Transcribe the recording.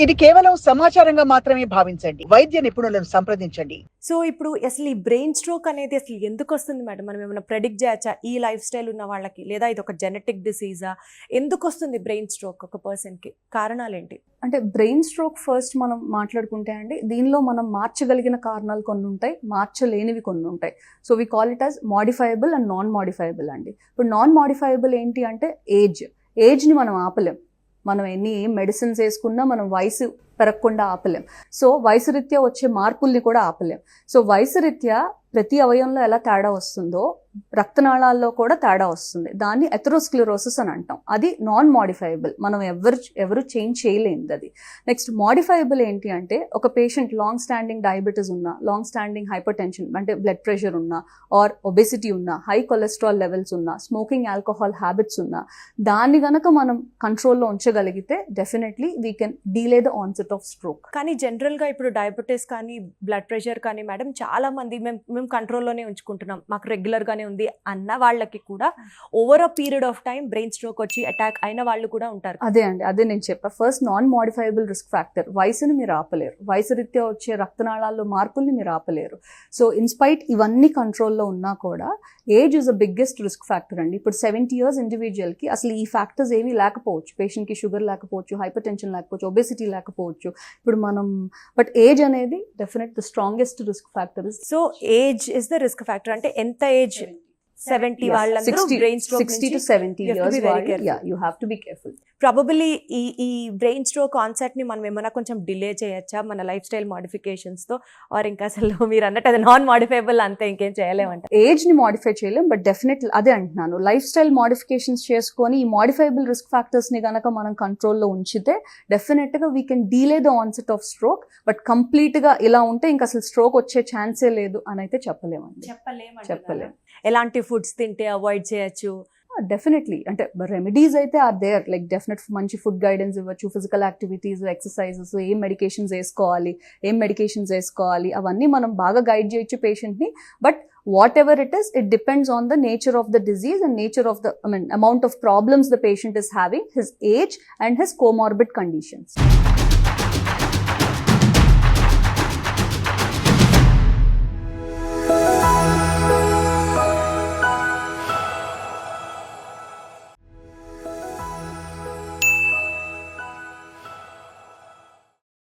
ఇది కేవలం సమాచారంగా మాత్రమే భావించండి. వైద్య నిపుణులను సంప్రదించండి. సో ఇప్పుడు అసలు ఈ బ్రెయిన్ స్ట్రోక్ అనేది అసలు ఎందుకు వస్తుంది మేడం? మనం ఏమైనా ప్రెడిక్ట్ చేయొచ్చా ఈ లైఫ్ స్టైల్ ఉన్న వాళ్ళకి, లేదా ఇది ఒక జెనెటిక్ డిసీజా? ఎందుకు వస్తుంది బ్రెయిన్ స్ట్రోక్ ఒక పర్సన్కి? కారణాలు ఏంటి? అంటే బ్రెయిన్ స్ట్రోక్ ఫస్ట్ మనం మాట్లాడుకుంటే అండి, దీనిలో మనం మార్చగలిగిన కారణాలు కొన్ని ఉంటాయి, మార్చలేనివి కొన్ని ఉంటాయి. So we call it as modifiable and non modifiable అండి. ఇప్పుడు నాన్ మోడిఫైయబుల్ ఏంటి అంటే ఏజ్ని మనం ఆపలేం. మనం ఎన్ని మెడిసిన్స్ వేసుకున్నా మనం వయసు పెరగకుండా ఆపలేం. సో వయసు రీత్యా వచ్చే మార్పుల్ని కూడా ఆపలేం. సో వయసు రీత్యా ప్రతి అవయంలో ఎలా తేడా వస్తుందో రక్తనాళాల్లో కూడా తేడా వస్తుంది. దాన్ని ఎథెరోస్క్లెరోసిస్ అని అంటాం. అది నాన్ మోడిఫైయబుల్, మనం ఎవరు చేంజ్ చేయలేనిది అది. నెక్స్ట్ మోడిఫైయబుల్ ఏంటి అంటే, ఒక పేషెంట్ లాంగ్ స్టాండింగ్ డయాబెటీస్ ఉన్నా, లాంగ్ స్టాండింగ్ హైపర్ టెన్షన్ అంటే బ్లడ్ ప్రెషర్ ఉన్నా, ఆర్ ఒబెసిటీ ఉన్నా, హై కొలెస్ట్రాల్ లెవెల్స్ ఉన్నా, స్మోకింగ్ ఆల్కహాల్ హ్యాబిట్స్ ఉన్నా, దాన్ని గనక మనం కంట్రోల్లో ఉంచగలిగితే definitely we can delay the onset of stroke. కానీ జనరల్గా ఇప్పుడు డయాబెటీస్ కానీ బ్లడ్ ప్రెషర్ కానీ మేడం, చాలా మంది మేము కంట్రోల్లోనే ఉంచుకుంటున్నాం, మాకు రెగ్యులర్గానే ఉంది అన్న వాళ్ళకి కూడా over a period of time brain stroke వచ్చి అటాక్ అయిన వాళ్ళు కూడా ఉంటారు. అదే నేను చెప్పా. ఫస్ట్ నాన్ మోడిఫైయబుల్ రిస్క్ ఫ్యాక్టర్, వయసుని మీరు ఆపలేరు, వయసు రీత్యా వచ్చే రక్తనాళాల్లో మార్పుల్ని మీరు ఆపలేరు. సో ఇన్స్పైట్ ఇవన్నీ కంట్రోల్లో ఉన్నా కూడా age is the biggest risk factor అండి. ఇప్పుడు 70 years ఇండివిజువల్కి అసలు ఈ ఫ్యాక్టర్స్ ఏవి లేకపోవచ్చు. పేషెంట్కి షుగర్ లేకపోవచ్చు, హైపర్ టెన్షన్ లేకపోవచ్చు, ఒబెసిటీ లేకపోవచ్చు. ఇప్పుడు మనం బట్ ఏజ్ అనేది definite the strongest risk factor. So age is the risk factor. అంటే ఎంత ఏజ్? 70 వాళ్ళందరూ brain stroke 60 to 70 years. You have to be careful. ప్రాబబిలీ ఈ బ్రెయిన్ స్ట్రోక్ కాన్సెప్ట్ ని మనం ఏమైనా కొంచెం డిలే చేయొచ్చా మన లైఫ్ స్టైల్ మోడిఫికేషన్స్ తో? ఆర్ ఇంకా అసలు మీరు అన్నట్టు అది నాన్ మోడిఫైబుల్, అంతే, ఇంకేం చేయలేమంట? ఏజ్ ని మోడిఫై చేయలేం, బట్ డెఫినెట్లీ అదే అంటున్నాను, లైఫ్ స్టైల్ మోడిఫికేషన్స్ చేసుకొని ఈ మోడిఫైబుల్ రిస్క్ ఫ్యాక్టర్స్ ని గనక మనం కంట్రోల్లో ఉంచితే డెఫినెట్ గా we can delay the onset of stroke. But complete గా ఇలా ఉంటే ఇంకా అసలు స్ట్రోక్ వచ్చే ఛాన్సే లేదు అని అయితే చెప్పలేమండి. చెప్పలేం. ఎలాంటి ఫుడ్స్ తింటే అవాయిడ్ చేయొచ్చు? డెఫినెట్లీ అంటే రెమెడీస్ అయితే ఆర్ దేర్, లైక్ డెఫినెట్ మంచి ఫుడ్ గైడెన్స్ ఇవ్వచ్చు, ఫిజికల్ యాక్టివిటీస్, ఎక్సర్సైజెస్, ఏం మెడికేషన్స్ వేసుకోవాలి అవన్నీ మనం బాగా గైడ్ చేయొచ్చు పేషెంట్ని. But what ever it is, it depends on the nature of the disease and nature of the amount of problems the patient is having, his age and his comorbid conditions.